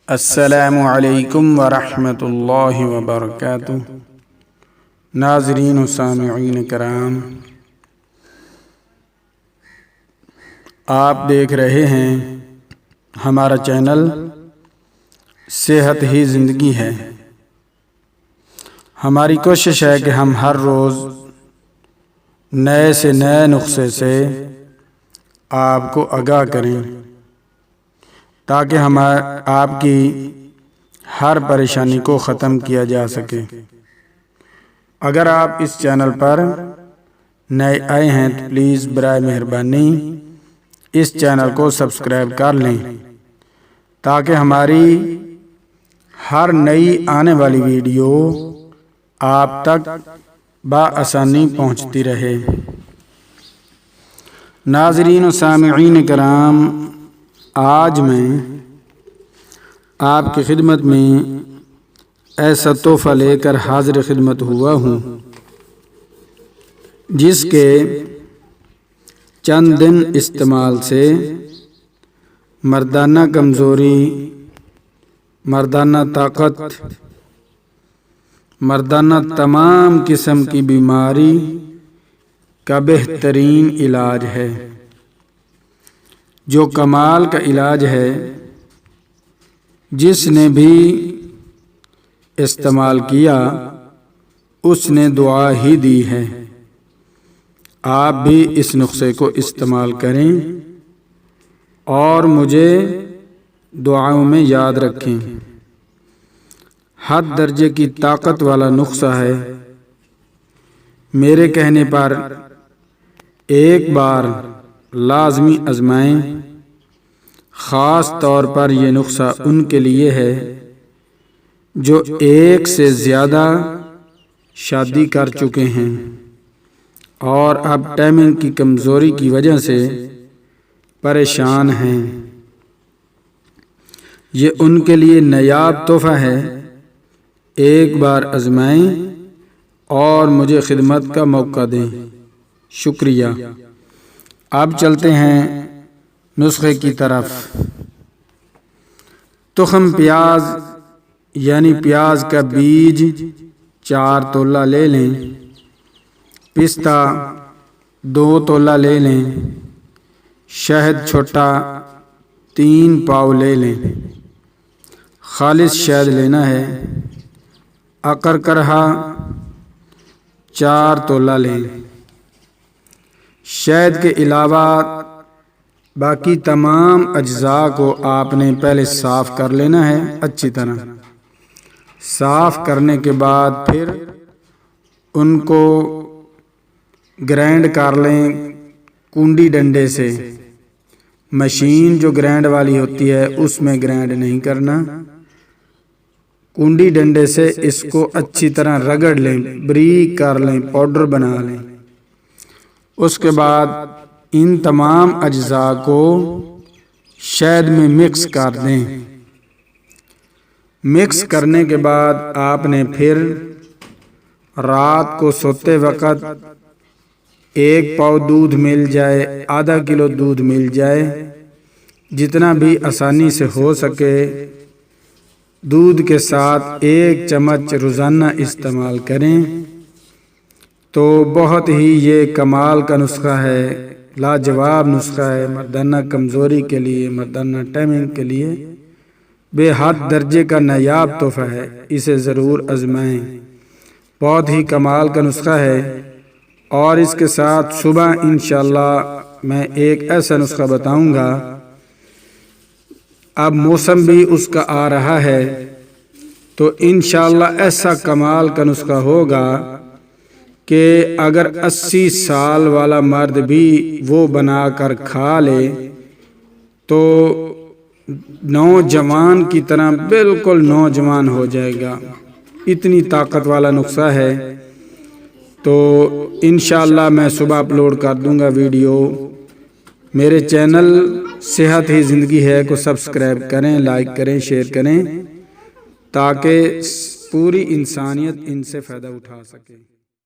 السلام علیکم ورحمۃ اللہ وبرکاتہ۔ ناظرین و سامعین کرام، آپ دیکھ رہے ہیں ہمارا چینل صحت ہی زندگی ہے۔ ہماری کوشش ہے کہ ہم ہر روز نئے سے نئے نسخے سے آپ کو آگاہ کریں تاکہ آپ کی ہر پریشانی کو ختم کیا جا سکے۔ اگر آپ اس چینل پر نئے آئے ہیں تو پلیز برائے مہربانی اس چینل کو سبسکرائب کر لیں تاکہ ہماری ہر نئی آنے والی ویڈیو آپ تک بآسانی پہنچتی رہے۔ ناظرین و سامعین کرام، آج میں آپ کی خدمت میں ایسا تحفہ لے کر حاضر خدمت ہوا ہوں جس کے چند دن استعمال سے مردانہ کمزوری، مردانہ طاقت، مردانہ تمام قسم کی بیماری کا بہترین علاج ہے، جو کمال کا علاج ہے۔ جس نے بھی استعمال کیا اس نے دعا ہی دی ہے۔ آپ بھی اس نسخے کو استعمال کریں اور مجھے دعاؤں میں یاد رکھیں۔ حد درجے کی طاقت والا نسخہ ہے۔ میرے کہنے پر ایک بار لازمی آزمائیں۔ خاص طور پر یہ نسخہ ان کے لیے ہے جو ایک سے زیادہ شادی کر چکے ہیں اور اب ٹائمنگ کی کمزوری کی وجہ سے پریشان ہیں۔ یہ ان کے لیے نایاب تحفہ ہے۔ ایک بار آزمائیں اور مجھے خدمت کا موقع دیں۔ شکریہ۔ اب چلتے ہیں نسخے کی طرف۔ تخم پیاز یعنی پیاز کا بیج 4 تولہ لے لیں۔ پستہ 2 تولہ لے لیں۔ شہد چھوٹا 3 پاؤ لے لیں۔ خالص شہد لینا ہے۔ عقر کرہا 4 تولہ لیں۔ شہد کے علاوہ باقی تمام اجزاء کو آپ نے پہلے صاف کر لینا ہے۔ اچھی طرح صاف کرنے کے بعد پھر ان کو گرائنڈ کر لیں کنڈی ڈنڈے سے۔ مشین جو گرائنڈ والی ہوتی ہے اس میں گرائنڈ نہیں کرنا، کنڈی ڈنڈے سے اس کو اچھی طرح رگڑ لیں، بریک کر لیں، پاؤڈر بنا لیں۔ اس کے بعد ان تمام اجزاء کو شہد میں مکس کر دیں۔ مکس کرنے کے بعد آپ نے پھر رات کو سوتے وقت 1 پاؤ دودھ مل جائے، آدھا کلو دودھ مل جائے، جتنا بھی آسانی سے ہو سکے، دودھ کے ساتھ 1 چمچ روزانہ استعمال کریں تو بہت ہی یہ کمال کا نسخہ ہے، لاجواب نسخہ ہے۔ مردانہ کمزوری کے لیے، مردانہ ٹائمنگ کے لیے بے حد درجے کا نایاب تحفہ ہے۔ اسے ضرور آزمائیں۔ بہت ہی کمال کا نسخہ ہے۔ اور اس کے ساتھ صبح انشاءاللہ میں ایک ایسا نسخہ بتاؤں گا، اب موسم بھی اس کا آ رہا ہے تو انشاءاللہ ایسا کمال کا نسخہ ہوگا کہ اگر 80 سال والا مرد بھی وہ بنا کر کھا لے تو نوجوان کی طرح بالکل نوجوان ہو جائے گا۔ اتنی طاقت والا نسخہ ہے۔ تو انشاءاللہ میں صبح اپلوڈ کر دوں گا ویڈیو۔ میرے چینل صحت ہی زندگی ہے کو سبسکرائب کریں، لائک کریں، شیئر کریں تاکہ پوری انسانیت ان سے فائدہ اٹھا سکے۔